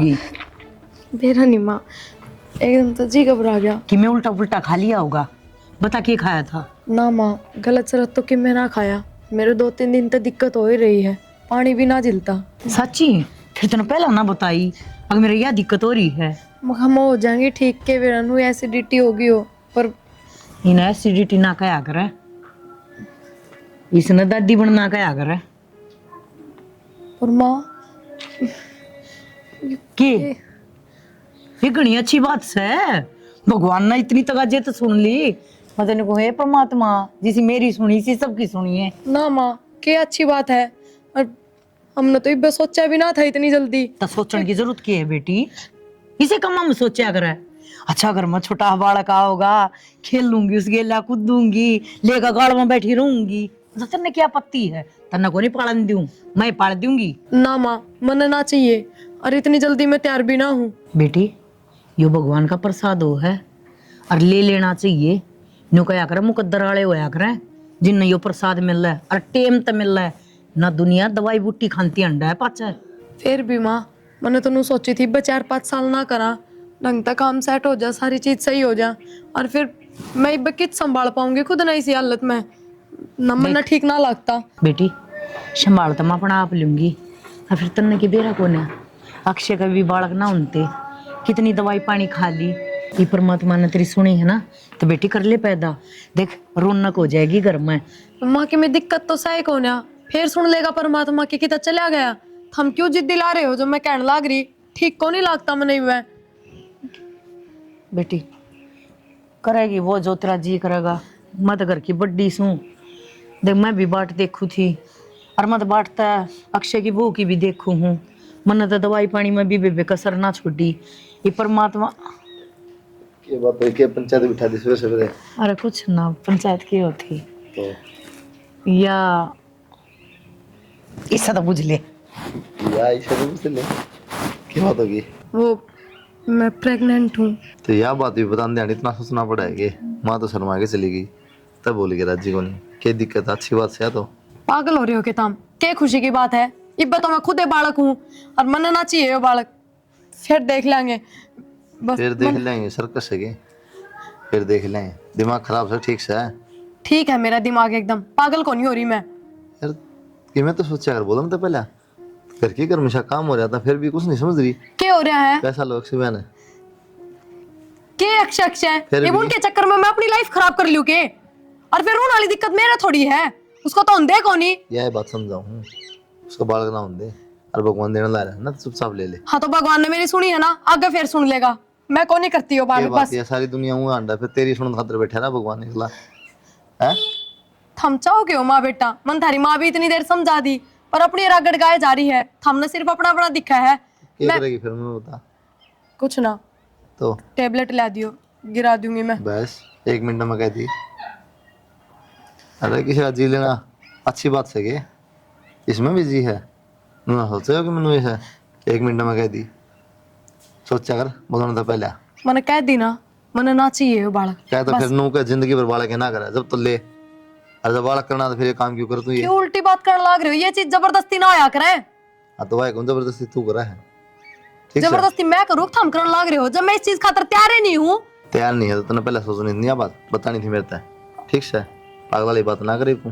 होगी। मेरा नहीं माँ, एकदम तो जी घबरा गया कि मैं उल्टा पुल्टा खा लिया होगा। बता क्या खाया था? ना माँ, गलत सलत तो कि मैं ना खाया। मेरे 2-3 दिन तक दिक्कत हो ही रही है, पानी भी ना जिलता। सच्ची? फिर तूने पहला ना बताई, अगर मेरे यह दिक्कत हो रही है। हम हो जाएंगे ठीक के वेरानू एसिडिटी होगी हो, पर इन एसिडिटी ना कया करे, इसने दादी बनना कया करे। पर माँ कि ये घनी अच्छी बात से भगवान ने इतनी तगाजे तो सुन ली। मैं तेने को, हे परमात्मा, जिसी मेरी सुनी सी सबकी सुनी है। ना माँ, क्या अच्छी बात है। और हमने तो इब्बे सोचा भी ना था इतनी जल्दी। तो सोचने की जरूरत की है बेटी, इसे कम हम सोचा करे। अच्छा अगर मैं छोटा बालक होगा, खेल लूंगी, उस गेला कूदूंगी, लेकर गाड़ में बैठी रहूंगी, तो तेने क्या आपत्ति है? तेने को नहीं पालन दूं, मैं पाल दूंगी। ना माँ, मन ना चाहिए, और इतनी जल्दी मैं तैयार भी ना हूँ। बेटी यो भगवान का प्रसाद हो है, और ले लेना चाहिए। न्यू कया करे मुकद्दर वाले होया करे जिन यो प्रसाद मिल रहा है, और टेम तो मिल रहा है ना। दुनिया दवाई बूटी खाती अंडा है पाचा। फिर भी माँ, मैंने तो नू सोची थी 4-5 साल ना करा, ढंग तक काम सेट हो जा, सारी चीज सही हो जा, और फिर मैं इब्बे कित संभाल पाऊंगी खुद ना इसी हालत में। न मन ठीक ना लगता। बेटी संभाल तो मैं अपना आप लूंगी, और फिर तन्ने की बेरा कौन है? अक्षय का भी बालक ना उनते, कितनी दवाई पानी खा ली, ये परमात्मा ने तेरी सुनी है ना, तो बेटी कर ले पैदा। देख रौनक हो जाएगी घर में। माँ की में दिक्कत तो सही कौन है, फिर सुन लेगा परमात्मा की कितना चला गया। हम क्यों जिद दिला रहे हो जो मैं कहने लाग रही, ठीक को नहीं लगता मैंने वह। बेटी करेगी वो जो तेरा जी करेगा। मैं तो घर की बड्डी सू, देख मैं भी बाट देखू थी, और मैं तो बांटता अक्षय की बहू की भी देखू हूँ। मैंने तो दवाई पानी में भी बेकसर ना छोड़ी। ये परमात्मा ये बात है कि पंचायत बिठा दी सुबह सवेरे। अरे कुछ ना, पंचायत की होती तो या इससे तो बुझ ले। या इसे तो पूछ ले क्या बात होगी। वो मैं प्रेग्नेंट हूँ। तो यह बात भी बता दे, इतना सोचना पड़ा है कि माँ तो शर्मा के चली गई, तब बोली कि राजी को नहीं क्या दिक्कत, अच्छी बात से। तो पागल हो रहे हो कि तुम? क्या खुशी की बात है? इब्बे तो मैं खुद ही बालक हूँ, और मन ना चाहिए वो बालक। फिर देख लेंगे, बस फिर देख लेंगे सर्कस है के, फिर देख लेंगे। दिमाग खराब से ठीक से है। ठीक है, मेरा दिमाग एकदम पागल को नहीं हो रही मैं। यार कि मैं तो सोचा अगर बोला तो पहले घर की घर हमेशा काम हो जाता, फिर भी कुछ नहीं समझ रही। क्या हो रहा है? कैसा लोग से मैंने के अक्षय फिर ये भी- उनके चक्कर में मैं अपनी लाइफ खराब कर लूं के? और फिर उन वाली दिक्कत मेरा थोड़ी है, उसको तो हम देखो नहीं। यह बात समझाऊं, उसका बालक ना होंगे और भगवान देने ला रहा है ना, तो चुपचाप ले ले। हाँ तो भगवान ने मेरी सुनी है ना, आगे फिर सुन लेगा। मैं को नहीं करती हो ये बालक, बात बस ये सारी दुनिया मुंह आंडा, फिर तेरी सुन खातर बैठा ना भगवान निकला है। थम चाहोगे हो माँ बेटा, मन थारी माँ भी इतनी देर समझा दी, पर अपनी रगड़ गाय जा रही है। हमने सिर्फ अपना अपना दिखा है। क्या करेगी फिर मैं बता कुछ ना, तो। टेबलेट ला दियो, गिरा दूंगी मैं। बस 1 मिनट में कह दी। अरे किसी का जी लेना अच्छी बात से के, इसमें भी जी है ना, सोचे हो कि मैंने ऐसा 1 मिनट में कह दी। सोचा कर बोलना था पहले। मैंने कह दी ना, मैंने ना चाहिए वो बालक। क्या तो फिर नू का जिंदगी भर बालक है ना करे, जब तो ले, और जब बालक करना तो फिर ये काम क्यों कर तू ये। क्यों उल्टी बात करने लग रहे हो? ये चीज जबरदस्ती ना आया करे। हाँ तो भाई कौन जबरदस्ती तू करा है? ठीक है जबरदस्ती मैं करूँ, थम करने लग रहे हो जब मैं इस चीज खातर तैयार ही नहीं हूँ। तैयार नहीं है तो तूने पहले सोचनी थी, बात बतानी थी मेरे तक। ठीक से पागल वाली बात ना करे तू,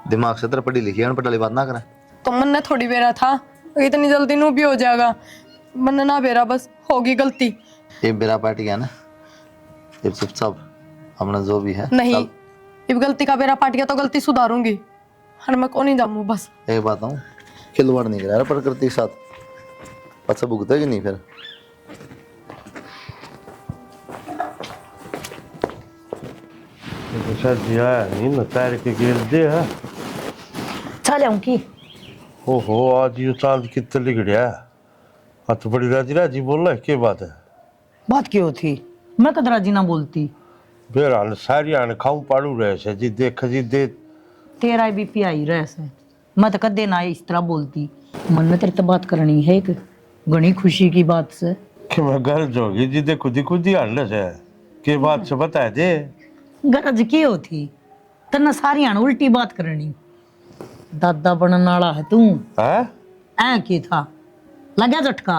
दिमाग से तेरा पढ़ी लिखी अनपढ़ वाली बात ना करे। तो मन ने थोड़ी बेरा था, इतनी जल्दी नू भी हो जाएगा। मन ना बेरा, बस होगी गलती। ये बेरा पार्टी है ना, ये चुपचाप अपना जो भी है नहीं, अब गलती का बेरा पाट गया तो गलती सुधारूंगी, और मैं को नहीं जाऊँ बस। एक बात हूँ, खिलवाड़ नहीं करा प्रकृति के साथ, अच्छा भुगतेगी नहीं फिर। दिया नहीं न तैर के गिर दे है। चल आऊं की? ओहो आज ये चांद कितना लिख गया। आज तो बड़ी राजी राजी बोल रहा है, क्या बात है? बात क्यों थी? मैं कद राजी ना बोलती। बेरान सारी आने खाऊं पाड़ू रहे से जी, देख जी दे तेरा भी पियाई रहे से, मैं तो कदे ना इस तरह बोलती। मन में तेरे तो बात करनी है एक घनी खुशी की बात से। कि मैं घर जोगी जी, देखो दी खुद ही हल्ले से के बात से बताए दे। गरज की होती तन्ना सारी आन उल्टी बात करनी। दादा बनने वाला है तू हैं? ऐ की था लगा झटका।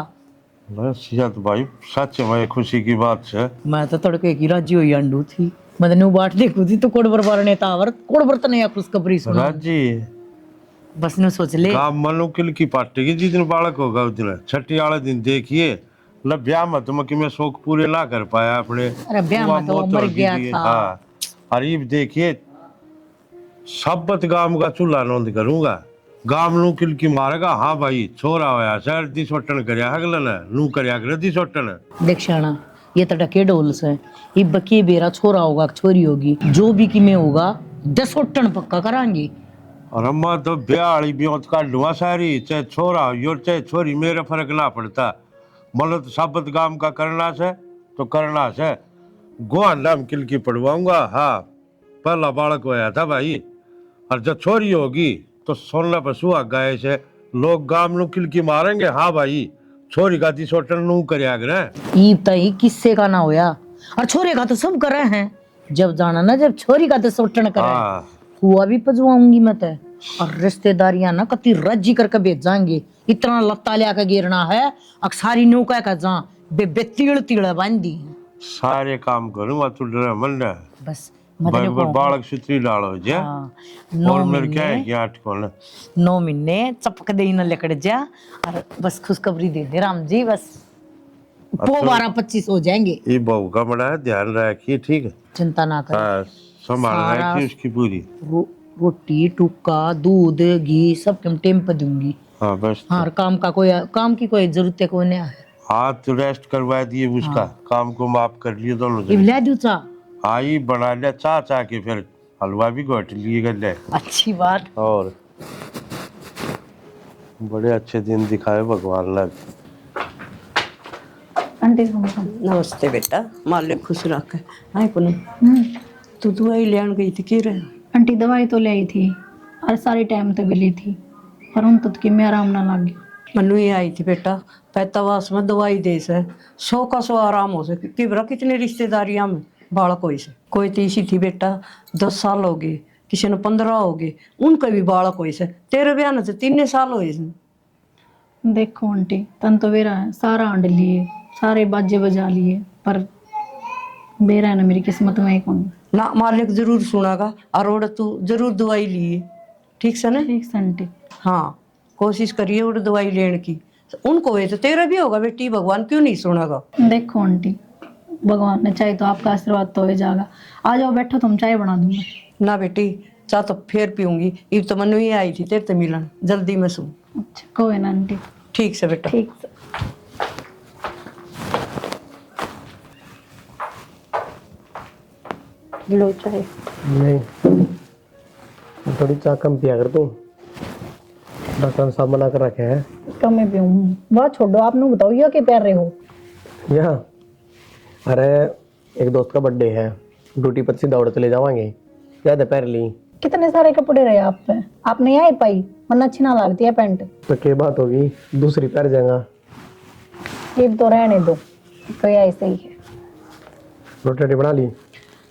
बस ये तो भाई सच में खुशी की बात है। मैं तो तड़के की राजी हुई अंडू थी, मैं तने बाट देखू थी तो कोड़ पर बारने तावर कोड़ पर तने या खुशखबरी सुना राजी बस ने सोच ले। गाँव मनुकिल की पार्टी जिस दिन बालक होगा उस दिन छठी वाले दिन देखिए मतलब ब्याह में तो मैं शौक पूरे ना कर पाया अपने। अरे ब्याह में तो वो मौत मर होगी गया जी, था। हाँ अरे देखिए सबत गांव का चूल्हा नोंद करूंगा गांव नू किल की मारेगा। हाँ भाई छोरा होया सर दी सोटन करया हगलन नू करया कर दी सोटन। देख शाना ये तो टके डोल से ये बकी बेरा छोरा होगा छोरी होगी जो भी की में होगा 10 टन पक्का करांगी। और अम्मा तो ब्याह वाली ब्योत का लुआ सारी चाहे छोरा हो चाहे छोरी मेरा फर्क ना पड़ता। मतलब तो साबत गांव का करना से तो करना से गुआन नाम किल की पढ़वाऊंगा। हाँ पहला बालक होया था भाई और जब छोरी होगी तो सोलना पर सुहा गाय से लोग गांव नु किल की मारेंगे। हाँ भाई छोरी का दी सोटन नू करया करे ई तई किस्से का ना होया और छोरे का तो सब करे हैं। जब जाना ना जब छोरी का तो सोटन करे हाँ हुआ भी पजवाऊंगी मैं ते और रिश्तेदारियां ना कति रज्जी करके भेज जाएंगे। इतना लत्ता लिया के गिरना है अक्सारी नौका का जा बे तिड़ तिड़ बांधी सारे काम करूंगा तू डर मन बस भाई मतलब पर बालक सुतरी डालो जे हाँ, और मेरे क्या है कि 8 कोन 9 महीने चपक दे न लकड़ जा और बस खुशखबरी दे दे राम जी बस वो 12-25 हो जाएंगे। ये बहू का बड़ा है ध्यान रखिए ठीक है। चिंता ना कर। हाँ संभाल सारा रखिए उसकी पूरी। रोटी टुक्का दूध घी सब कम टाइम पे दूंगी। हाँ बस हाँ और काम की कोई जरूरत है कोई नहीं है। हाथ रेस्ट करवा दिए उसका काम को माफ कर लिए दोनों ये जने। ले दूँ चा आई बना लिया चा के फिर हलवा भी घोट लिए कर ले। अच्छी बात। और बड़े अच्छे दिन दिखाए भगवान लग। आंटी नमस्ते बेटा मालिक खुश रखे। हाय पुनम तू दवाई लेन गई थी कि रहे? आंटी दवाई तो ले आई थी और सारी टाइम तो मिली थी पर उन तक की में आराम ना लग गया। मनु ही आई थी बेटा पैतावास में दवाई दे से 100 का 100 आराम हो सके कि बरा कितने रिश्तेदारियां में बालक हुई से कोई तीसी थी बेटा 10 साल हो गए किसी ने 15 हो गए उनका भी बालक हुई से तेरे ब्याह ने तो 3 साल हुए से। देखो आंटी तन तो बेरा है सारा आंड लिए सारे बाजे बजा लिए पर बेरा है ना मेरी किस्मत में ही कौन ना मालिक जरूर सुनागा और तू जरूर दवाई लिए ठीक से ना। ठीक से आंटी। हाँ कोशिश करिए और दवाई लेने की उनको हुए तो तेरा भी होगा बेटी भगवान क्यों नहीं सुनागा। देखो आंटी भगवान ने चाहे तो आपका आशीर्वाद तो हो जाएगा। आ जाओ बैठो तुम चाय बना दूंगा। ना बेटी चाह तो फिर पीऊंगी इब तो मनु ही आई थी तेरे तो मिलन जल्दी में सू। अच्छा कोई ना आंटी। ठीक से बेटा। ठीक से। लो चाय। नहीं थोड़ी चाय कम पिया कर तू डॉक्टर ने साहब मना कर रखे हैं। कम में पीऊँ बात छोड़ो आप लोग बताओ ये क्या प्यार रहे हो। यहाँ अरे एक दोस्त का बर्थडे है ड्यूटी पर सीधा उड़ चले जावांगे ज्यादा पैर ली कितने सारे कपड़े रहे आप पे आप नहीं आई पाई वरना अच्छी ना लगती है पैंट। तो क्या बात होगी दूसरी पैर जाएगा। ये तो रहने दो तो ऐसे ही है। रोटी रोटी बना ली।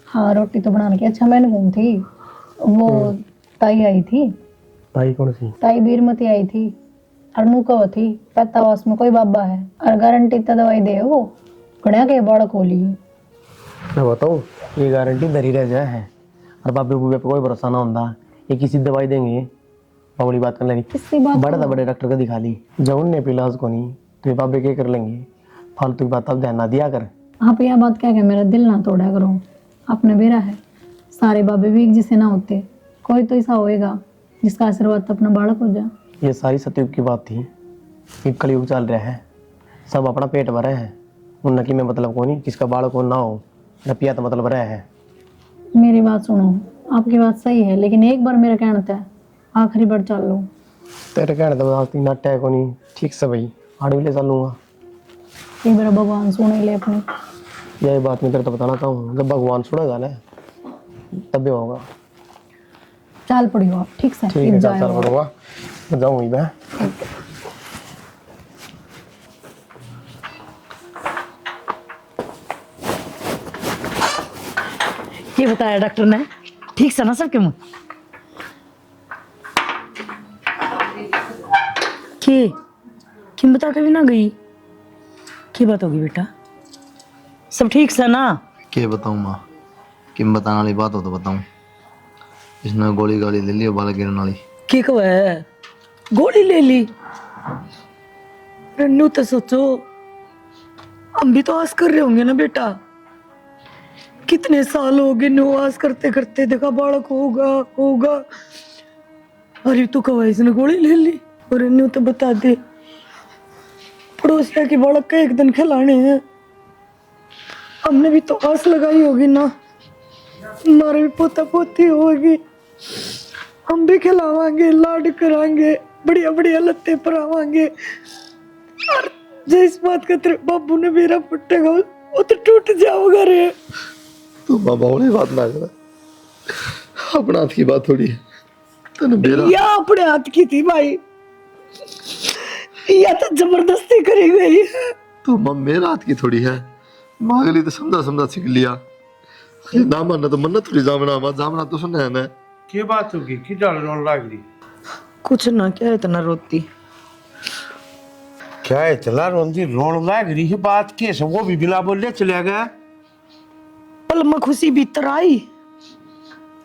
हाँ रोटी तो बनाने की अच्छा मैंने घूम थी वो ताई आई थी। ताई कौन सी? ताई बीरमती आई थी अरनुका थी पैतावास में कोई बाबा है और गारंटी तो दवाई दे वो गणिया के बड़ा खोली। मैं बताऊँ ये गारंटी धरी रह जाए है और बाबे बुबे पे कोई भरोसा ना होता ये किसी दवाई देंगे बड़ी बात कर लेंगे। किसी बात बड़ा था बड़े डॉक्टर को दिखा ली जब उनने इलाज को नहीं तो ये बाबे क्या कर लेंगे फालतू की बात अब ध्यान ना दिया कर। आप यह बात क्या मेरा दिल ना तोड़ा करो आपने बेरा है सारे बाबे भी एक जैसे ना होते कोई तो ऐसा होएगा जिसका आशीर्वाद तो अपना बालक हो जाए। ये सारी सतयुग की बात थी ये कलयुग चल रहा है सब अपना पेट भरे हैं उन नकी में मतलब को नहीं किसका बालक हो ना हो रपिया तो मतलब रहा है। मेरी बात सुनो आपकी बात सही है लेकिन एक बार मेरा कहना था आखिरी बार चल लो। तेरे कहने तो नाट्य को नहीं ठीक से भाई आड़े ले चलूंगा ये मेरा भगवान सुने ले अपनी। यही बात मैं तेरे तो बताना चाहूँ जब भगवान सुनेगा ना तब होगा। चाल पड़ी हो आप ठीक से ठीक है चल पड़ूंगा जाऊँगी मैं। ये बताया डॉक्टर ने ठीक से ना सबके मुंह के किम बता के भी ना गई की बात होगी बेटा? सब ठीक से ना? क्या बताऊँ माँ, किम बताने वाली बात हो तो बताऊँ। इसने गोली गाली ले ली बाल गिरने वाली। की कब है गोली ले ली? रन्नू तो सोचो, हम भी तो आस कर रहे होंगे ना बेटा। कितने साल हो गए नो आस करते करते, देखा बालक होगा होगा। अरे तू कब इसने गोली ले ली? और रन्नू तो बता दे, पड़ोसिया के बालक का एक दिन खिलाने हैं। हमने भी तो आस लगाई होगी ना, हमारे भी पोता पोती होगी, हम भी खिलावांगे, लाड करांगे, बढ़िया बढ़िया लत्ते परावांगे। और जिस बात का तेरे बाबू ने मेरा पट्टेगा वो तो टूट जाओगा रे। तू बाबा वाली बात ना कर, अपना हाथ की बात थोड़ी है। तूने मेरा या अपने हाथ की थी भाई, या तो जबरदस्ती करी गई है। तू माँ मेरा हाथ की थोड़ी है। माँ अगली तो समझा समझा सीख लिया। ये ना मानना तो मन्ना थोड़ी, जामना माँ जामना तो सुना है ना। की बात होगी कि डाल रोन लाग रही? कुछ ना, क्या इतना रोती? क्या है चला रोंदी रोन लाग रही है? बात के सब वो भी बिना बोले चले गया। पल में खुशी भीतर आई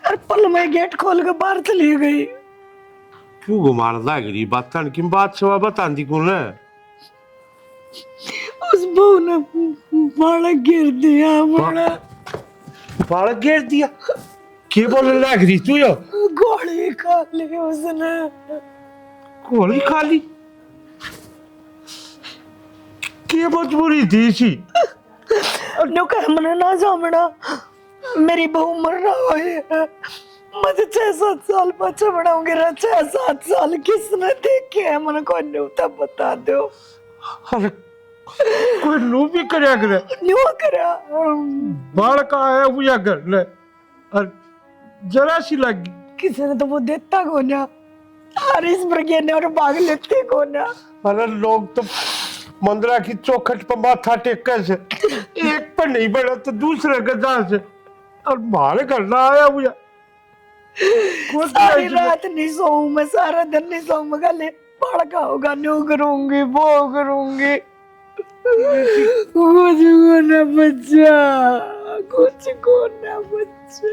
और पल में गेट खोल के बाहर चली गई। क्यों घुमार लाग रही बात? की बात सवा बतांदी कौन है? उस बहू ने बालक गिर दिया बड़ा। बालक गिर दिया? के बोलने लाग रही तू? यो गोली खा ली उसने। गोली खा ली? के मजबूरी थी इसी? नो कह मने ना जामना, मेरी बहू मर रहा है। मुझे 6-7 साल बच्चा बनाऊंगी रे, 6-7 साल किसने देखे है? मन को न्यू तब बता दो। अरे कोई नू भी करया करे? न्यू करा बालक आया हुआ घर ले और जरा सी लगी। किसी ने तो वो देता को ना, और इस प्रज्ञा ने और भाग लेते को ना। अरे लोग तो मंदिरा की चौखट पर माथा टेक से एक पर नहीं बढ़ा तो दूसरे गदा से, और मारे घर ना आया हुआ। सारी रात नहीं सोऊं मैं, सारा दिन नहीं सोऊं मैं। गले पड़का होगा, न्यू करूंगी वो करूंगी। कुछ को ना बच्चा, कुछ को ना बच्चा।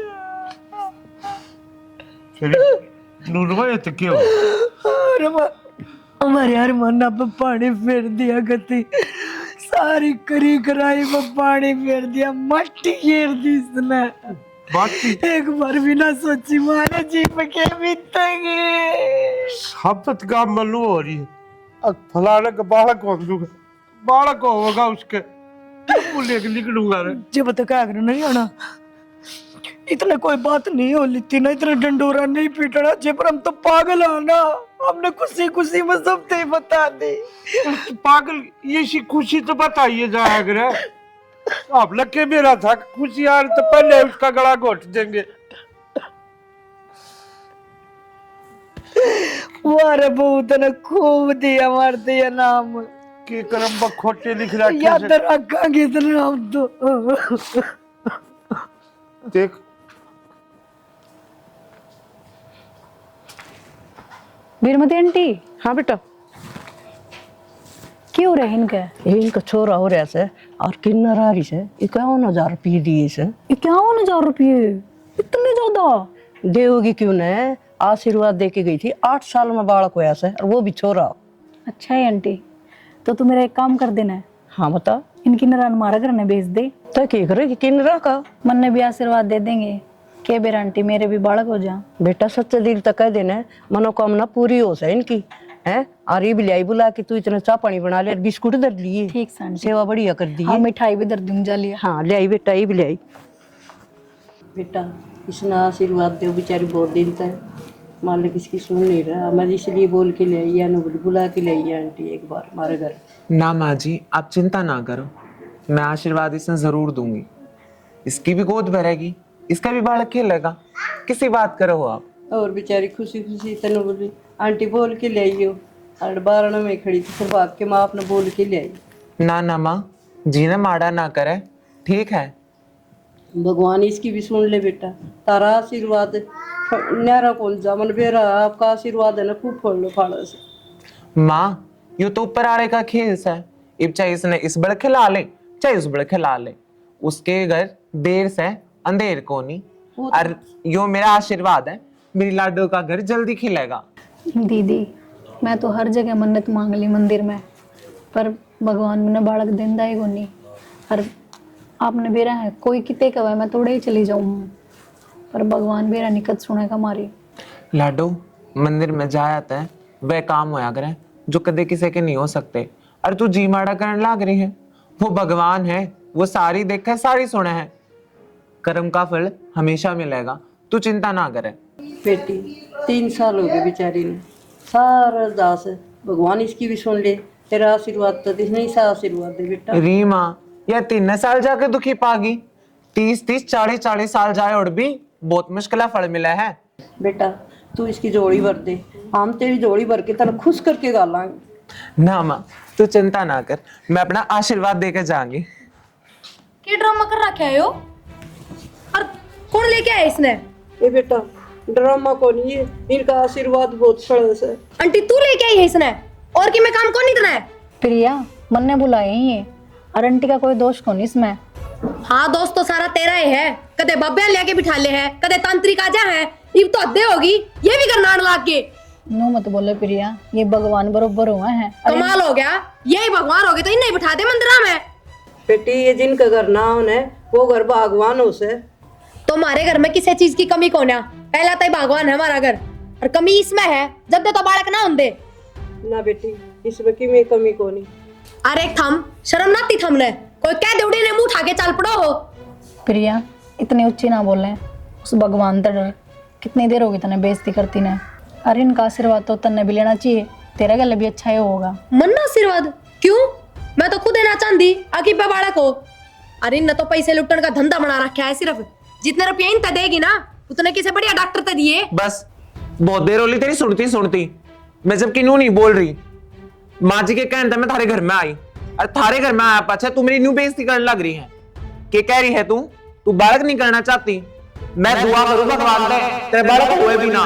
फिर नूरवा तो क्यों? और हमारे यार मन्ना पे पानी फेर दिया गति, सारी करी कराई में पानी फेर दिया, मट्टी घेर दी इसने। बाती एक बार भी ना सोची मारे जी पे के बीतेंगे। साबत का मल्लू हो रही है। अब फलाने का बालक हो दूंगा, बालक होगा उसके बोले के निकलूंगा रे। जब तक आगरा नहीं आना, इतने कोई बात नहीं हो लेती ना, इतना डंडोरा नहीं पीटना। जे पर हम तो पागल आना, हमने खुशी खुशी में सब ते बता दी। पागल ये सी खुशी तो बताइए जाया करे। अब लगे मेरा था खुशी यार, तो पहले उसका गला घोट देंगे। वारे बहुत ने खूब दिया मार दिया नाम के करम बखोटे लिख रखे याद रखेंगे इतने नाम तो। देख बीरमती आंटी, हाँ बेटा, क्यों रहे इनके? ये इनका छोरा हो रहा से और किन्नर आ रही से 51,000 रुपये दिए से। 51,000 रुपये? इतने ज्यादा? देवगी क्यों ने आशीर्वाद दे के गई थी। 8 साल में बालक होया से, और वो भी छोरा। अच्छा है आंटी, तो तू मेरा एक काम कर देना है, हाँ बता। इनकी नारायण मारा घर ने भेज दे। तो क्या करेगी किन्नरा का? मन ने भी आशीर्वाद दे देंगे के बेर आंटी मेरे भी बालक हो जा। बेटा सच्चे दिल तक कह देना, मनोकामना पूरी हो से इनकी है। और ये भी लाई बुला के तू इतना चाह पानी बना ले, बिस्कुट दर लिए। ठीक है आंटी, सेवा बढ़िया कर दी। हाँ मिठाई भी दर दूंगा लिया। हाँ ले आई बेटा, ये भी ले आई। बेटा इसने आशीर्वाद दो, बेचारी बहुत दिन तक मालिक इसकी सुन नहीं रहा। मैं इसलिए बोल के ले आई, या बुला के ले आई आंटी एक बार हमारे घर। ना माँ जी, आप चिंता ना करो, मैं आशीर्वाद इसने जरूर दूंगी। इसकी भी गोद भरेगी, इसका भी बालक खेलेगा, किसी बात करो आप। और बेचारी खुशी खुशी तनु बोली आंटी बोल के ले आइयो। और बारण में खड़ी थी, फिर भाग के माँ अपने बोल के ले आई। ना ना माँ जी, ना माड़ा ना करे, ठीक है। भगवान इसकी भी सुन ले बेटा, तारा आशीर्वाद न्यारा कौन जा मन बेरा, आपका आशीर्वाद है ना खूब फल लो फाड़ा से। माँ ये तो ऊपर आड़े का खेल है, अब चाहे इसने इस बड़ खिला ले चाहे उस बड़ खिला ले, उसके घर देर से अंधेर को नहीं। और यो मेरा आशीर्वाद है, मेरी लाडो का घर जल्दी खिलेगा। दीदी मैं तो हर जगह मन्नत मांग ली मंदिर में, पर भगवान मैंने बालक देंदा ही कोनी। और आपने बेरा है कोई किते कवे मैं तोड़े ही चली जाऊँ, पर भगवान बेरा निकट सुनेगा मारी। लाडो मंदिर में जाया था वह काम होया करे जो कदे किसी के नहीं हो सकते। और तू जी माड़ा करने लाग रही है, वो भगवान है, वो सारी देखा है सारी सुने है। कर्म का फल हमेशा मिलेगा, तू चिंता ना करे। बेटी 3 साल हो गए बेचारी ने, सारा अरदास है, भगवान इसकी भी सुन ले। तेरा आशीर्वाद तो इसने ही सा आशीर्वाद दे बेटा। रीमा या 3 साल जाके दुखी पागी, 30-30 40-40 साल जाए और भी बहुत मुश्किल फल मिला है। बेटा तू इसकी जोड़ी भर दे, हम तेरी जोड़ी भर के तेन खुश करके गालांगे। ना माँ तू चिंता ना कर, मैं अपना आशीर्वाद देकर जाऊंगी। क्या ड्रामा कर रखा है यो? और कौन लेके आया इसने? ए बेटा ड्रामा को नहीं है, इनका आशीर्वाद बहुत सरस है। आंटी तू लेके आई है इसने, और कि मैं काम कौन इतना है? प्रिया मन ने बुलाए ही है, और आंटी का कोई दोष कौन इसमें। हाँ दोस्त तो सारा तेरा ही है, कदे बाबे लेके बिठा ले है, कदे तांत्रिक आजा है, इब तो हद्दे होगी, ये भी करना लाग के। नो मत बोलो प्रिया, ये भगवान बरोबर हुए हैं। कमाल हो गया, यही भगवान हो गए तो इन्हें बिठा दे मंदिरा में। बेटी ये जिनका घर ना होने वो घर भगवान हो से। तो हमारे घर में किसी चीज की कमी कौन है? पहला तो भगवान है हमारा घर, और कमी इसमें है जब दे तो बालक ना होंदे। ना बेटी इसमें की में कमी को नहीं। अरे थम, शर्म ना आती थमने, कोई कह दे उड़ी ने मुंह उठा के चल पड़ो हो। प्रिया इतनी ऊंची ना बोले, उस भगवान तर डर। कितनी देर होगी तने बेइज्जती करती ने, अरे इनका आशीर्वाद तो तन्ने भी लेना चाहिए, तेरा गले भी अच्छा ही होगा। मन्ना आशीर्वाद क्यों? मैं तो खुद देना चाहती आखिर पे बालक हो। अरे इन्हें तो पैसे लुटने का धंधा बना रखा है, सिर्फ जितने रुपये इन तक देगी ना उतने किसे बढ़िया डॉक्टर तक दिए। बस बहुत देर होली तेरी सुनती मैं जब किन्नू नहीं बोल रही। माँ जी के कहने मैं थारे घर में आई, और थारे घर में आया पाछा तू मेरी न्यू बेइज्जती करने लग रही है। के कह रही है तू बालक नहीं करना चाहती? मैं दुआ करूं भगवान से तेरे बालक हुए भी ना।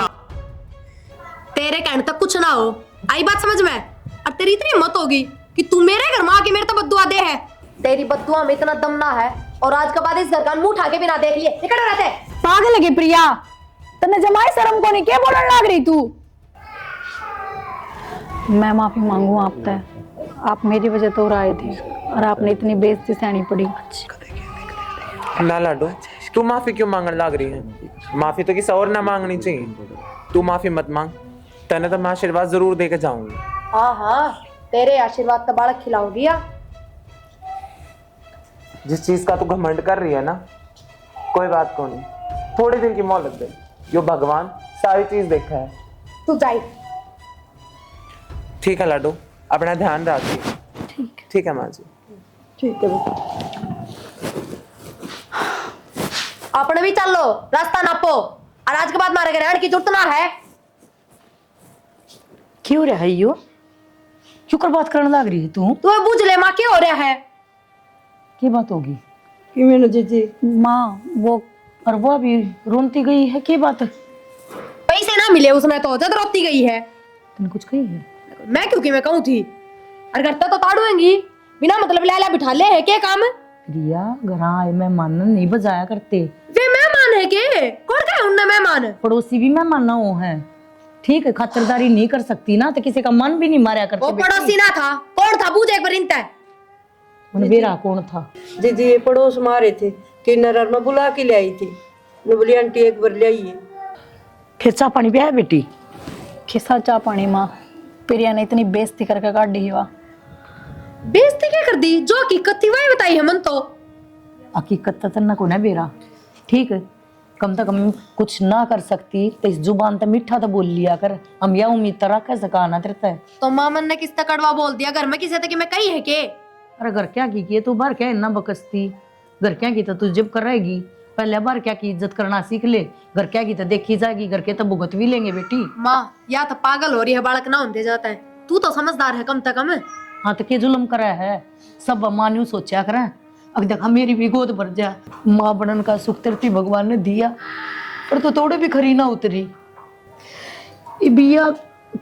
तेरे कहने तक कुछ ना हो, आई बात समझ में? और तेरी इतनी हिम्मत होगी कि तू मेरे घर में आके मेरे तो बद्दुआ दे है। तेरी बद्दुआ में इतना दम ना है, और आज के बाद इस घर का मुंह उठा के भी ना देख लिए, निकल रहते। पागल लगे प्रिया, तन्ने जमाई शर्म को नहीं क्या बोलने लग रही तू। मैं माफी मांगू आपसे, आप मेरी वजह तो आए थे और आपने इतनी बेइज्जती सहनी पड़ी। ना लाडो तू माफी क्यों मांगने लग रही है? माफी तो किसी और ना मांगनी चाहिए, तू माफी मत मांग, तने तो मैं आशीर्वाद जरूर देके जाऊंगी। हाँ हाँ तेरे आशीर्वाद तो बालक खिलाओगी। जिस चीज का तू घमंड कर रही है ना, कोई बात को नहीं, थोड़े दिन की मोहलत दे, यो भगवान सारी चीज देखा है। तू जाए। ठीक है लाडो, अपना ध्यान रखिए। ठीक है माँ जी। ठीक है बेटा। अपने भी चल लो, रास्ता नापो, और आज के बाद मारे रहने की जरूरत ना है। क्यों रहा है यो? क्यों कर बात करने लग रही है तू? तू बुझ ले माँ क्या हो रहा है? की बात होगी? कि मैंने जीजी माँ वो और वो अभी रोती गई है, की बात? पैसे ना मिले उसने तो जद रोती गई है। तूने कुछ कही है? मैं क्योंकि मैं कहूँ थी, और करता तो ताड़ूंगी बिना मतलब लैला बिठा ले है क्या काम? प्रिया घरा आए मेहमान नहीं बजाया करते। वे मेहमान है के? कौन कहे उनने मेहमान? पड़ोसी भी मेहमान हो है, ठीक है, खातिरदारी नहीं कर सकती ना तो किसी का मन भी नहीं मारा करते। वो पड़ोसी ना था, कौन था? पूछ एक बार इनता है। बेरा कौन था? जीजी ये पड़ोस मारे थे कि नरर में बुला के ले आई थी, मैं बोली आंटी एक बार ले आइए। फिर चाह पानी पिया है बेटी? खिसा चा पानी माँ, प्रिया ने इतनी बेइज्जती करके काट दी हुआ। बेइज्जती क्या कर दी? जो हकीकत थी वही बताई है मन तो। हकीकत तो ना को ना बेरा, ठीक है, कम से कम कुछ ना कर सकती तो इस जुबान तो मीठा तो बोल लिया कर। हम यह उम्मीद तो रख सकाना तेरे। तो मामन ने किस तक कड़वा बोल दिया घर में किसी तक कि मैं कही है के? अरे घर क्या की तू बाहर क्या इतना बकसती? घर क्या की तो तू जब कर रहेगी, पहले बार क्या की इज्जत करना सीख ले। घर क्या की तो देखी जाएगी, घर के तो भुगत भी लेंगे बेटी। माँ या तो पागल हो रही है, बालक ना होते जाता है, तू तो समझदार है कम से कम। हाँ तो के जुल्म करा है, सब मान्यू सोचा करें। अब देखा मेरी भी गोद भर जा, माँ बनन का सुख तेरती भगवान ने दिया, पर तो थोड़े भी खरी ना उतरी। ये बिया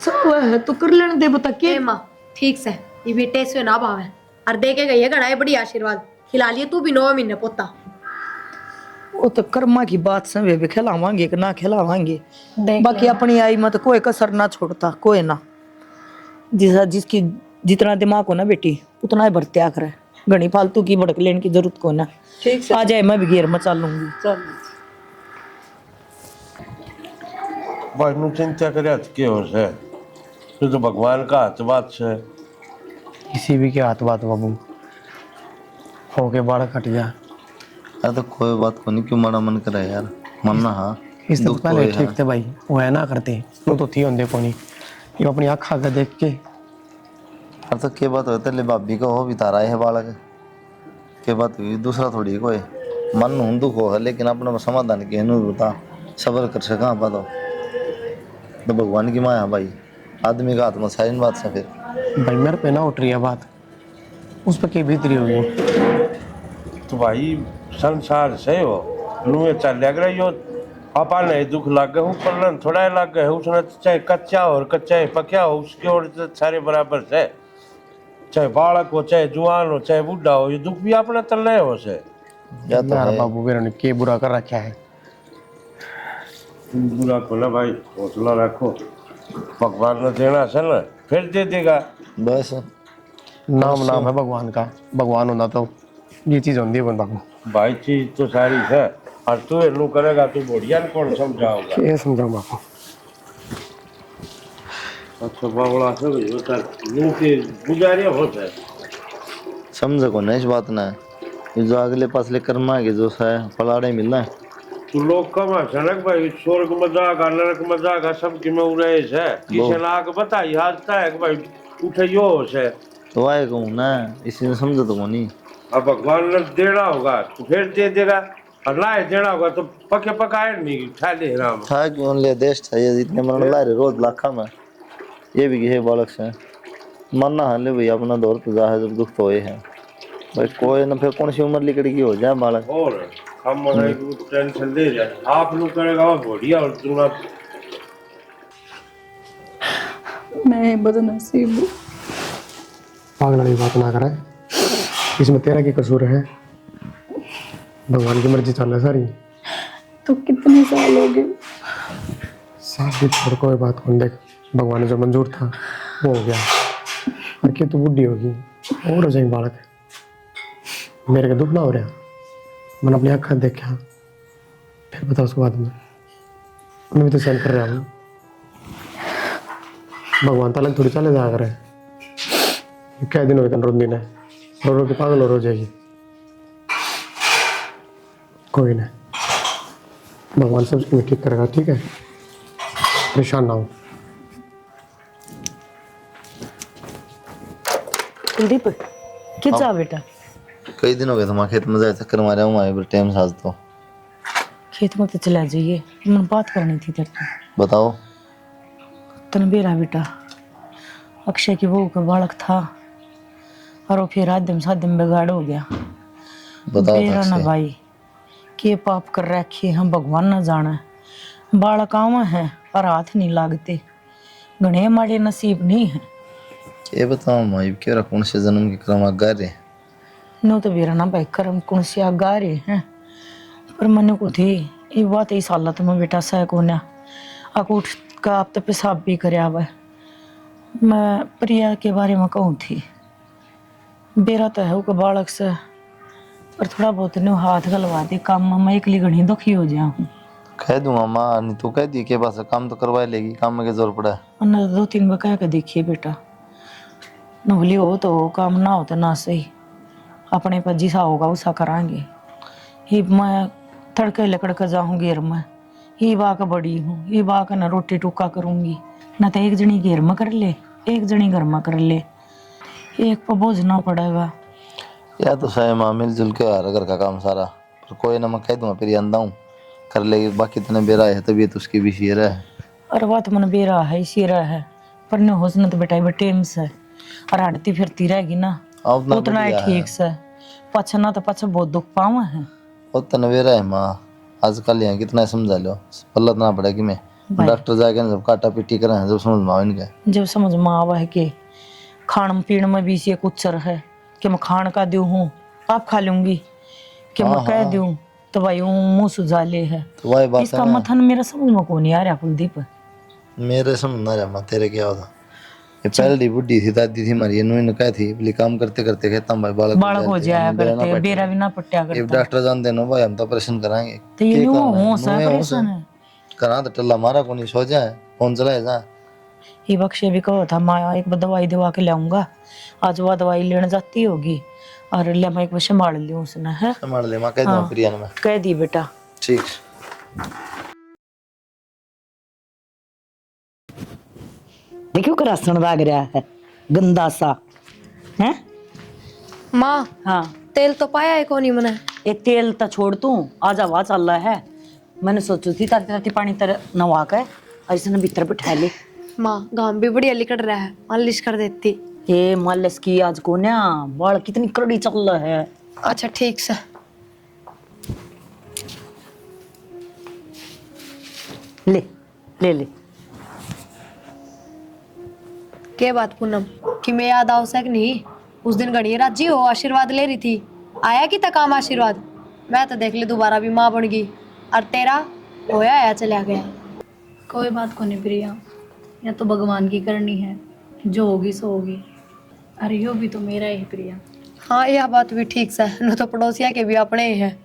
सब है तो कर लेने दे, बता के। माँ ठीक से ये बेटे से ना भावे, और दे के गई है घड़ा बड़ी आशीर्वाद, खिला लिए तू भी 9 महीने पोता। वो तो कर्मा की बात से भी खिलावांगे कि ना खिलावांगे, देख बाकी अपनी आई मत कोई कसर ना छोड़ता, कोई ना। जिसकी जितना दिमाग हो ना बेटी उतना ही बरत्या करे, घनी फालतू की भड़क लेने की जरूरत को ना। ठीक आ जाए मैं भी घेर मचा लूंगी। चल भाई नु चिंता करे के हो से, तो भगवान का हाथ बात से। किसी भी के हाथ बात बाबू हो के बाल कट जा। यार तो कोई बात को नहीं, क्यों मारा मन करे यार, मन ना हाँ इस तो दुख तो पहले है ठीक थे भाई, वो है ना करते वो तो थी होंगे कोनी, ये अपनी आँख आगे देख के। यार तो क्या बात होता है, भाभी का हो भी तारा है बालक, क्या बात हुई दूसरा थोड़ी कोई मन हूं दुख हो है, लेकिन अपना समाधान के बता सबर कर सका पाता तो भगवान की माया भाई, आदमी का आत्मा साइन बात से फिर भाई मेरे पे ना उठ रही है बात, उस पर की भीतरी होगी। तो भाई संसार से हो नुए चल लग रही हो, आपा नहीं दुख लग गए पर थोड़ा लग गए, उसने चाहे कच्चा और कच्चा पक्या हो उसके और सारे बराबर से, चाहे बालक हो चाहे जुआन हो चाहे बूढ़ा हो, ये दुख भी अपने तल्ले हो से। या तो यार है। बाबू मेरे ने के बुरा कर रखा है। बुरा को ना भाई, हौसला रखो, भगवान ने देना से ना फिर दे देगा। बस नाम नाम है भगवान का, भगवान होना तो ये चीज होती है बाबू। भाई चीज तो सारी है, और तू इनू करेगा तू बढ़िया कौन समझाओगा। ये समझाओ बाबू। अच्छा बावड़ा से भी होता नू के गुजारिया होता है। समझ को ना इस बात ना, ये जो अगले पासले कर्मा के जो है पलाड़े मिलना है। तू लोग कम है ना भाई, स्वर्ग मजाक नरक मजाक सबकी में उड़े है, किसी ने आके बताई हाजता है कि भाई उठे यो से तो आए कहूँ ना, इसी में समझ तो नहीं। अब भगवान ने देना होगा तो फिर दे देगा, और लाए देना होगा तो पके पकाए नहीं खा ले राम। था क्यों ले देश था ये इतने मरण ला रहे रोज लाखा में, ये भी है बालक से मरना है ले भाई, अपना दौर तो जा है जब दुख तो है भाई, कोई ना फिर कौन सी उम्र लिकड़ी की हो जाए बालक। और हम टेंशन ले जाए आप लोग करेगा वो बढ़िया, और तुम मैं बदनसीब हूँ। पागल वाली बात ना करे, इसमें तेरा क्या कसूर है, भगवान की मर्जी चल रहा है सारी। तो कितने साल हो गए? सास भी छोड़ कोई बात कौन, देख भगवान ने जो मंजूर था वो हो गया, और क्या तू बुढ़ी होगी और हो जाएगी बालक। मेरे का दुख ना हो रहा, मैंने अपनी आँख देखा, फिर बता उसके बाद में मैं भी तो सहन कर रहा हूँ। भगवान तक थोड़ी चले जा रहे, क्या दिन हो गए रोंदी ने, रो रो के पागल हो जाएगी। कोई ना, भगवान सब कुछ ठीक करेगा, ठीक है, परेशान ना हो। कुलदीप क्या चाह बेटा? कई दिन हो गए तुम्हारे खेत में जाए चक्कर मारे हूँ आए टाइम साज तो खेत में तो चला जाइए, मन बात करनी थी तेरे से। बताओ। तन बेरा बेटा अक्षय की बहू का बालक था, और वो फिर आदम सादम बिगाड़ हो गया। बताओ बेरा ना अक्षय। भाई के पाप कर रखे हम भगवान न जाने, बालक आवा है और हाथ नहीं लागते, घने हमारे नसीब नहीं है। ये बताओ माई क्यों कौन से जन्म के क्रम आगा रहे नो तो बेरा ना भाई कर्म कौन से आगा रहे हैं, पर मन को थी ये बात इस हालत में बेटा सह को ना अकूठ का आप तो पेशाब भी करे आवे। मैं प्रिया के बारे में कहूँ थी, बेरा तो है वो बालक से, पर थोड़ा बहुत ने हाथ गलवा दे काम में, मैं एकली घनी दुखी हो जाऊँ। कह दूंगा माँ, नहीं तो कह दी के पास काम तो करवा लेगी, काम में क्या जोर पड़ा है। अन्ना 2-3 बार कह के देखिए बेटा, नवली हो तो हो काम, ना हो तो ना सही, अपने पर जिसा होगा उसा कराएंगे। ही मैं तड़के लकड़ कर जाऊँ घेर में, ही बाक बड़ी हूँ, ही बाक ना रोटी टुक्का करूँगी, ना तो एक जनी घेर में कर ले एक जनी घर में कर ले, एक पर बोझ ना पड़ेगा। या तो सही माँ मिलजुल के यार घर का काम सारा, पर कोई ना मैं कह दूंगा फिर अंधा हूँ कर लेगी, बाकी इतने बेरा है तबीयत उसकी भी शेर है। और बात मन बेरा है शेरा है, पर न होश न तो बेटा टेम से, और हटती फिरती रहेगी ना उतना ही ठीक से, पछ ना तो पछ बहुत दुख पावा है। उतना बेरा है माँ, आजकल यहाँ कितना समझा लो, पल्ला ना पड़ा कि मैं डॉक्टर जाके जब काटा पिटी करें जब समझ में आओ इनके, जब समझ में आवा है कि खान पीण में भी से कुछ है, कि मैं खान का दूं हूँ आप खा लूंगी, कि मैं कह दूं तो भाई मुंह सुझा ले है। तो वही बात इसका है ना, मथन मेरा समझ में को नहीं आ रहा कुलदीप। मेरे समझ ना जामा तेरे क्या होता। ये पहली बुढ़ी थी दादी थी हमारी, इन्होंने कहा थी बोली काम करते करते खेता में भाई बालक हो जाया करते, बेरा भी ना पट्या ये करता। डॉक्टर जान देनो भाई हम तो ऑपरेशन कराएंगे। तो ये के नो करना है? होश है, नो ये होश परेशान है। करा तो टल्ला मारा को नहीं सो जाए फोन चलाए जा। ये बख्शे भी कहो था मैं एक बार दवाई दवा के लाऊंगा, आज वह दवाई लेने जाती होगी और ले मैं एक बार संभाल लूं उसने है। संभाल ले मां कह दूं हाँ। प्रिया ने मैं। कह दी बेटा। ठीक। देखियो करासन लाग रहा है गंदा सा है। माँ हाँ तेल तो पाया है कौन ही मने। एक तेल तो छोड़ तू, आज हवा चल रहा है, मैंने सोची थी ताती ताती पानी तर नवा के और इसने भीतर बिठा ले। माँ घाम भी बढ़िया लिकड़ रहा है, मालिश कर देती। ये मालिश की आज को ना बाल कितनी कड़ी चल रहा है। अच्छा ठीक से। ले ले ले। क्या बात पूनम कि मैं याद आओ सक नहीं, उस दिन घड़ी राजी हो आशीर्वाद ले रही थी, आया कि था काम आशीर्वाद। मैं तो देख ले दोबारा भी माँ बन गई और तेरा होया आया चला गया। कोई बात को नहीं प्रिया, या तो भगवान की करनी है, जो होगी सो होगी। अरे यो भी तो मेरा ही प्रिया। हाँ यह बात भी ठीक से, न तो पड़ोसिया के भी अपने ही है,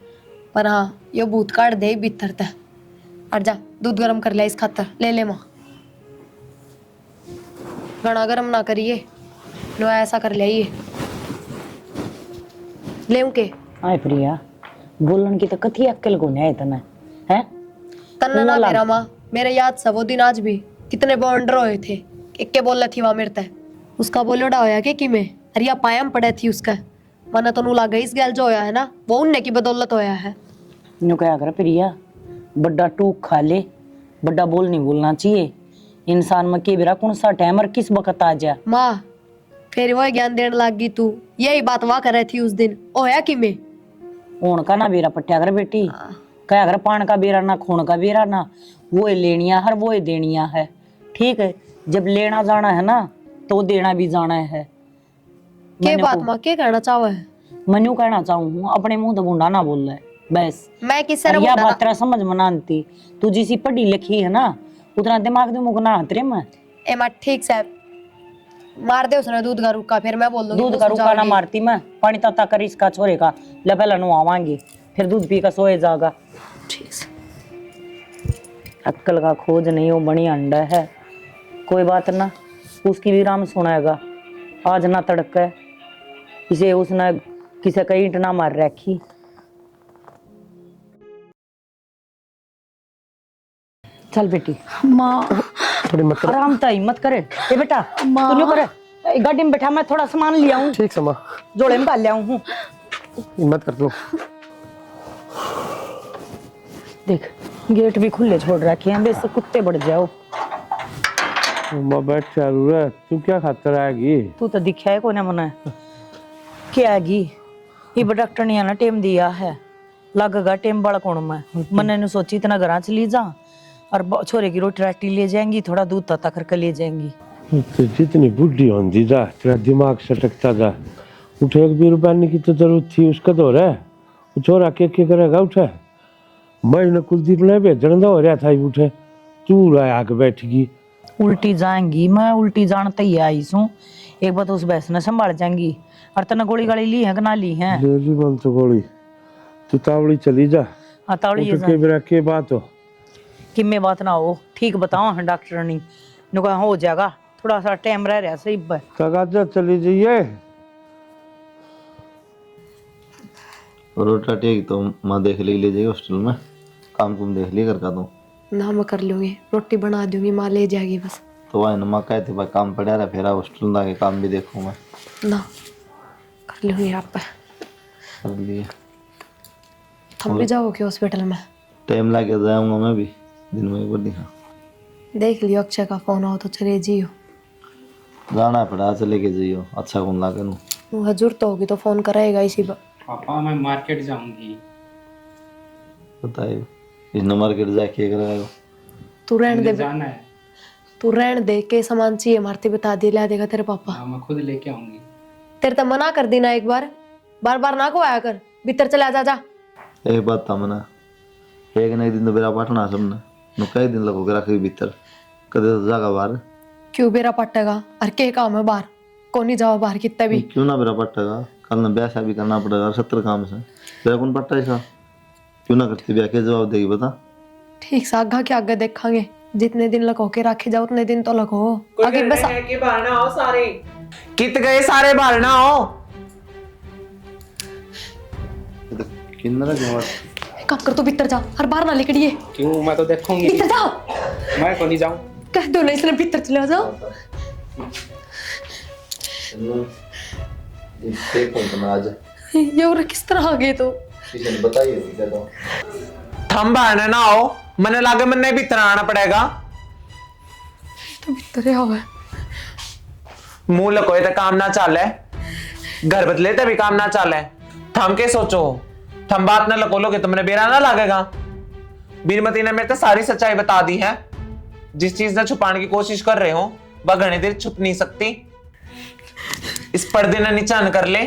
पर हाँ यो भूत काट दे भीतर तक। और जा दूध गरम कर लिया इस खातर, ले ले माँ। घना गरम ना करिए, नो ऐसा कर लिया ये ले के। आए प्रिया बोलन की तो कथी अक्ल को नहीं इतना है। तन्ना ना मेरा माँ, मेरे याद सब वो दिन आज भी कितने बॉन्डर हुए थे। एक के बोल थी वहां मेरे ते उसका बोलोड़ा होया कि मैं अरिया पायम पड़े थी उसका, मना तो ला गई इस गैल जो होया है ना वो उनने की बदौलत होया है। न्यू क्या कर प्रिया, बड़ा टूक खा ले, बड़ा बोल नहीं बोलना चाहिए। इंसान में के बिरा कौन सा टाइम और किस वक्त आ जा। माँ फिर वो ज्ञान देने लगी तू, यही बात वहां कर रही थी उस दिन होया कि मैं ऊन का ना बेरा पट्टिया कर बेटी, क्या कर पान का बेरा ना खून का बेरा ना, वो लेनिया है वो देनिया है। ठीक है, जब लेना जाना है ना तो देना भी जाना है। के बात माँ के कहना चाहो है। मनु कहना चाहूँ अपने मुंह तो बूंदा ना बोल रहा है बस। मैं किससे यह बात तेरा समझ में ना आती, तू जिसी पढ़ी लिखी है ना उतना दिमाग दिमाग ना आते मैं। ए माँ ठीक से मार दे उसने दूध का रुका, फिर मैं बोल दूंगी दूध का रुका ना मारती मैं, पानी ताता कर इसका छोरे का ले पहला नुआवांगी, फिर दूध पी कर सोए जागा। ठीक से। अक्कल का खोज नहीं हो बनी अंडा है। कोई बात ना, उसकी भी राम सुनेगा। आज ना तड़क है इसे उसने किसे कहीं ईंट ना मार रखी। चल बेटी माँ थोड़ी मत कर। आराम से हिम्मत करे ए बेटा, तू न्यू करे गाड़ी में बैठा, मैं थोड़ा सामान ले आऊं, ठीक से माँ, जोड़े में डाल ले आऊं हूं। हिम्मत कर तू। देख गेट भी खुले छोड़ रखे हैं, बेशक कुत्ते बढ़ जाओ। मैं बैठ चालू रे, तू क्या खातर आएगी? तू तो दिखा है कोने मना क्या आएगी। ये डॉक्टर ने ना टेम दिया है, लगेगा टेम बड़ा कौन में। मैंने ने सोची इतना घर चली जा और छोरे की रोटी राटी ले जाएंगी, थोड़ा दूध तता करके ले जाएंगी। तो जितनी बुढ़ी होती जा तेरा दिमाग सटकता जा। उठे एक भी रुपया की तो जरूरत थी उसका तो रे, वो छोरा के करेगा उठे। मैं कुलदीप ने भेजन हो रहा था उठे, तू रहा आके बैठगी। उल्टी जाएंगी, मैं उल्टी जानते ही आई सू। एक बार तो उस भैंस ने संभाल जाएंगी। और तना गोली गाली ली है कि ना ली है। ले ली मन तो गोली, तू तावड़ी चली जा। हाँ तावड़ी उठ के बिरा के बात हो कि मैं बात ना हो, ठीक बताओ हाँ डॉक्टर ने कहा हो जाएगा, थोड़ा सा टाइम रह रहा सही। तगाजा चली जाइए। रोटा टेक तो माँ देख ले जाएगी हॉस्टल में, काम तुम देख लिया कर का दूँ ना मैं कर लूंगी, रोटी बना दूंगी, माँ ले जाएगी बस। तो वह माँ कहते भाई काम पड़ा रहा, फिर हॉस्टल जाके काम भी देखूँ मैं। ना कर लूंगी आप पे। कर लिए थम भी जाओगे हॉस्पिटल में। टाइम लगे जाऊँगा मैं भी, दिन में एक बार दिखा देख लियो अक्षय का फोन आओ तो चले जियो। जाना पड़ा चले के जाइयो, अच्छा कौन लागे नू हजूर तो होगी तो फोन करेगा इसी बार। पापा मैं मार्केट जाऊंगी। बताइए इस मार्केट जाके करेगा। तू रहने दे, जाना है। तू रहने दे के सामान चाहिए मारती बता दे ला देगा तेरे पापा। हाँ मैं खुद लेके आऊंगी। तेरे तो मना कर देना एक बार, बार बार ना को आया कर, भीतर चला जा जा। एक बात था मना, एक ना एक दिन तो बेरा पाटना सबने, नु कई दिन लगोगे रखी भीतर, कदे तो जागा बाहर। क्यों बेरा पटेगा? अरे के काम है बाहर, कौन नहीं जाओ बाहर कितना भी। क्यों ना बेरा पट्टेगा, कल ना ब्याह शादी करना पड़ेगा, 70 काम से बेरा कौन पट्टा इसका? क्यों ना करती ब्याह, के जवाब देगी बता? ठीक से आगे के आगे देखेंगे, जितने दिन लगो के रखे जाओ उतने दिन तो लगो। आगे बस कि बाहर ना आओ सारे, कित गए सारे बाहर ना आओ। किन्नरा जवाब काम कर, तो भीतर जा, हर बार ना लिखड़िए। क्यों, मैं तो देखूंगी। भीतर जाओ, मैं को नहीं जाऊं। कह दो ना इसने भीतर चला जाओ। देखो तुम आज ये और किस तरह आ गए तो? किसी ने बताइए क्या तो? थम बाहर ना आओ, मने लागे मन्ने भीतर आना पड़ेगा। तो भीतर आओ है। मुंह लकोए तो काम ना चाले, घर बदले तो भी काम ना चाले। थम के सोचो, थम बात ना लकोलोगे तो मने बेरा ना लागेगा। बीरमती ने मेरे तो सारी सच्चाई बता दी है। जिस चीज ने छुपाने की कोशिश कर रहे हो वह घनी देर छुप नहीं सकती। इस पर्दे ने निचान कर ले,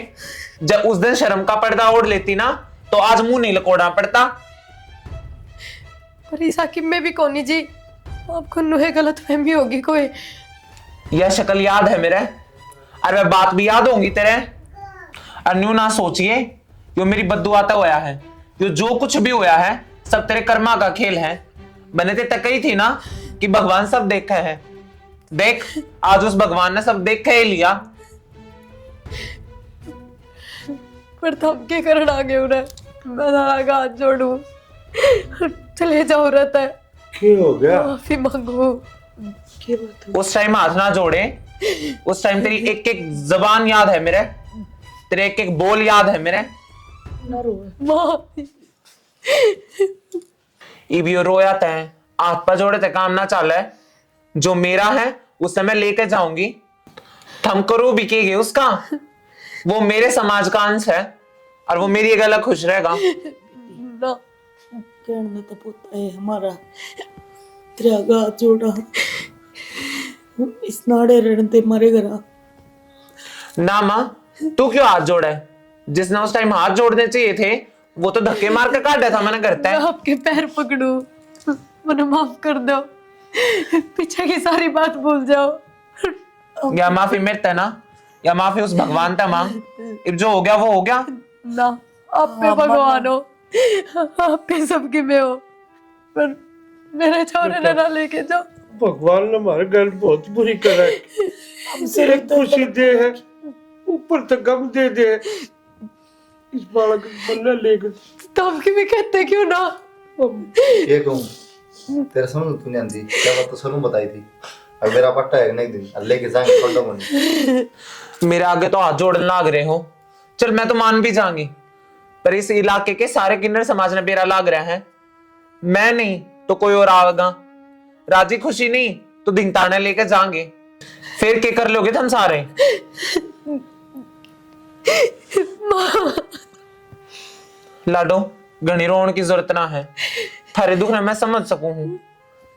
जब उस दिन शर्म का पर्दा ओढ़ लेती ना तो आज मुंह नहीं लकोड़ना पड़ता। पर इस आकिब में भी कोनी जी, आपको नुहे गलत फहमी होगी कोई। यह शक्ल याद है मेरे, और वह बात भी याद होंगी तेरे। और न्यू ना सोचिए यो मेरी बद्दुआ तो होया है, यो जो कुछ भी होया है सब तेरे कर्मा का खेल है। मैंने ते तकई थी ना कि भगवान सब देखा है, देख आज उस भगवान ने सब देख ही लिया। पर थम के करण आ गए उन्हें, मैं धारा हाथ जोड़ू, चले जाओ रहता है। क्या हो गया? माफी मांगो। उस टाइम हाथ ना जोड़े, उस टाइम तेरी एक एक जबान याद है मेरे, तेरे एक एक बोल याद है मेरे। माफी। इबियो रोया तय, हाथ पर जोड़े ते काम ना चल है। जो मेरा है उसे मैं लेके जाऊंगी, थम करो बिकेगे उसका। वो मेरे समाज का अंश है और वो मेरी गला खुश रहेगा। ना कहने तो पुता है हमारा, तेरा हाथ जोड़ा, इस नाड़े रण ते मरे गरा। ना मां, तू क्यों हाथ जोड़ा है? जिसने उस टाइम हाथ जोड़ने चाहिए थे वो तो धक्के मार के काट था। मैंने करता मैं है आपके पैर पकड़ू, मुझे माफ कर दो, पीछे की सारी बात भूल जाओ। या माफी मेरे ते ना, या माफी उस भगवान ते मांग। अब जो हो गया वो हो गया। ना आप पे भगवान हो, आप पे सबके में हो, पर मेरे छोरे ने ना लेके जाओ। भगवान ने हमारे घर बहुत बुरी करा है, हमसे खुशी दे है, ऊपर तक गम दे दे। इस बालक को बल्ला लेकर तो आपकी भी कहते क्यों ना? ये कहूँ तेरे समझ तू नहीं आती क्या बात तो सनू बताई थी। अब मेरा पट्टा है नहीं दिन अल्लाह के जाएंगे पढ़ो मनी। मेरे आगे तो हाथ जोड़ने लाग रहे हो, चल मैं तो मान भी जाऊंगी, पर इस इलाके के सारे किन्नर समाज ने बेरा लाग रहा है। मैं नहीं तो कोई और आवेगा, राजी खुशी नहीं तो दिनताने लेके जाएंगे। फिर क्या कर लोगे तुम सारे? लाडो घनी रोन की जरूरत ना है, थारे दुख ने मैं समझ सकूं हूं।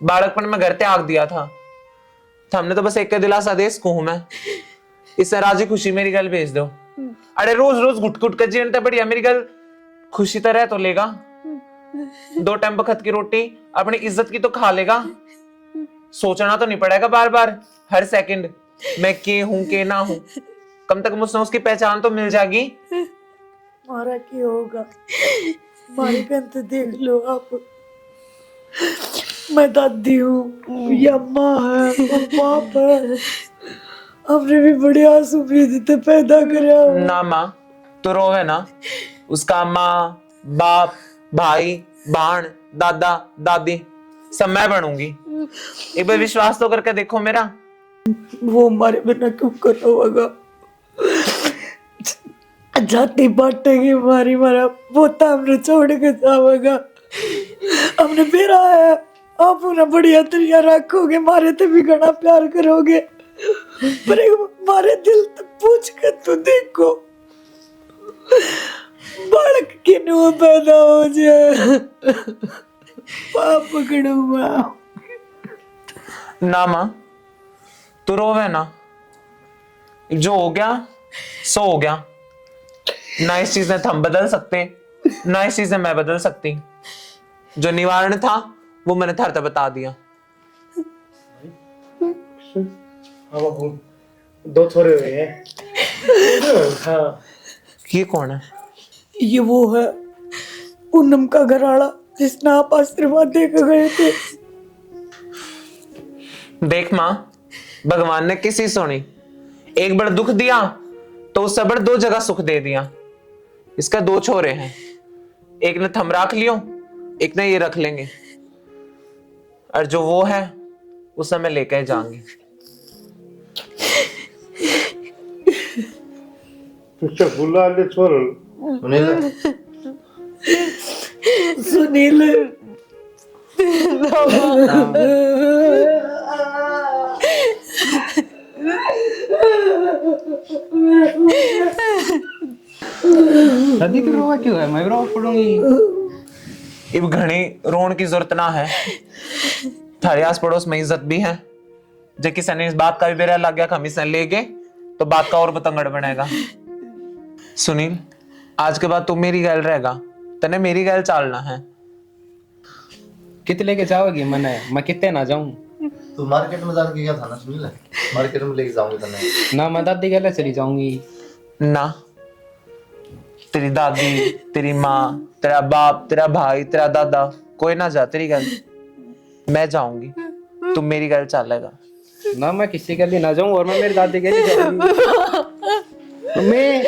बालकपन में घर त्याग दिया था, हमने तो बस एक का दिलासा दे सकूं हूं मैं। इससे राजी खुशी मेरी गल भेज दो। अरे रोज रोज घुट घुट कर जीने बढ़िया मेरी गल खुशी तरह तो लेगा। 2 टाइम बखत की रोटी अपनी इज्जत की तो खा लेगा। सोचना तो नहीं पड़ेगा बार बार हर सेकंड मैं के हूं के ना हूं। कम तक मुझसे उसकी पहचान तो मिल जाएगी। हमारा क्या होगा? हमारी बहन तो देख लो आप, मैं दादी हूँ या माँ है और बाप है, हमने भी बड़े आंसू उम्मीद पैदा करा। ना माँ तो रोवे ना, उसका माँ बाप भाई बहन दादा दादी सब मैं बनूंगी। एक बार विश्वास तो करके देखो मेरा। वो हमारे बिना क्यों कर होगा? जाति बांटेगी हमारी, हमारा पोता हमने छोड़ के जाएगा। हमने बेरा है, आप उन्हें बढ़िया तरिया रखोगे, मारे तो भी घना प्यार करोगे, पर हमारे दिल तो पूछ कर तो देखो, बालक की नुह पैदा हो जाए, पाप पकड़ूंगा। ना माँ तू रोवे ना, जो हो गया सो हो गया। ना इस चीज में हम बदल सकते, ना इस चीज में मैं बदल सकती। जो निवारण था वो मैंने थारे तक बता दिया। दो छोरे हुए हैं। हाँ, ये कौन है? ये वो है पूनम का घरवाला जिसने आप आशीर्वाद देकर गए थे। देख माँ, भगवान ने किसी सुनी, एक बार दुख दिया तो उससे बड़ दो जगह सुख दे दिया। इसका दो छोरे हैं, एक ने थम रख लियो, एक ने ये रख लेंगे, और जो वो है उसे मैं लेकर जाऊंगी। बुला ले छोड़। सुनील दादी फिर रोवा क्यों है? मैं भी रोवा पड़ूंगी। अब घनी रोन की जरूरत ना है। थारे आस पड़ोस में इज्जत भी है। जे किसी ने इस बात का भी बेरा लग गया कि हम इसे ले गए तो बात का और बतंगड़ बनेगा। सुनील, आज के बाद तू मेरी गैल रहेगा, तने मेरी गैल चालना है। कितने लेके जाओगी? मने मैं कितने ना जाऊं? तू मार्केट में जाने के क्या था ना सुनील, मार्केट में लेके जाऊंगी तने। ना मैं दादी के चली जाऊंगी। ना, तेरी दादी, तेरी माँ, तेरा बाप, तेरा भाई, तेरा दादा, कोई ना जा तेरी गैल। मैं जाऊंगी, तू मेरी गैल चालेगा। ना मैं किसी के लिए ना जाऊं और मैं मेरी दादी के लिए जाऊंगी। मैं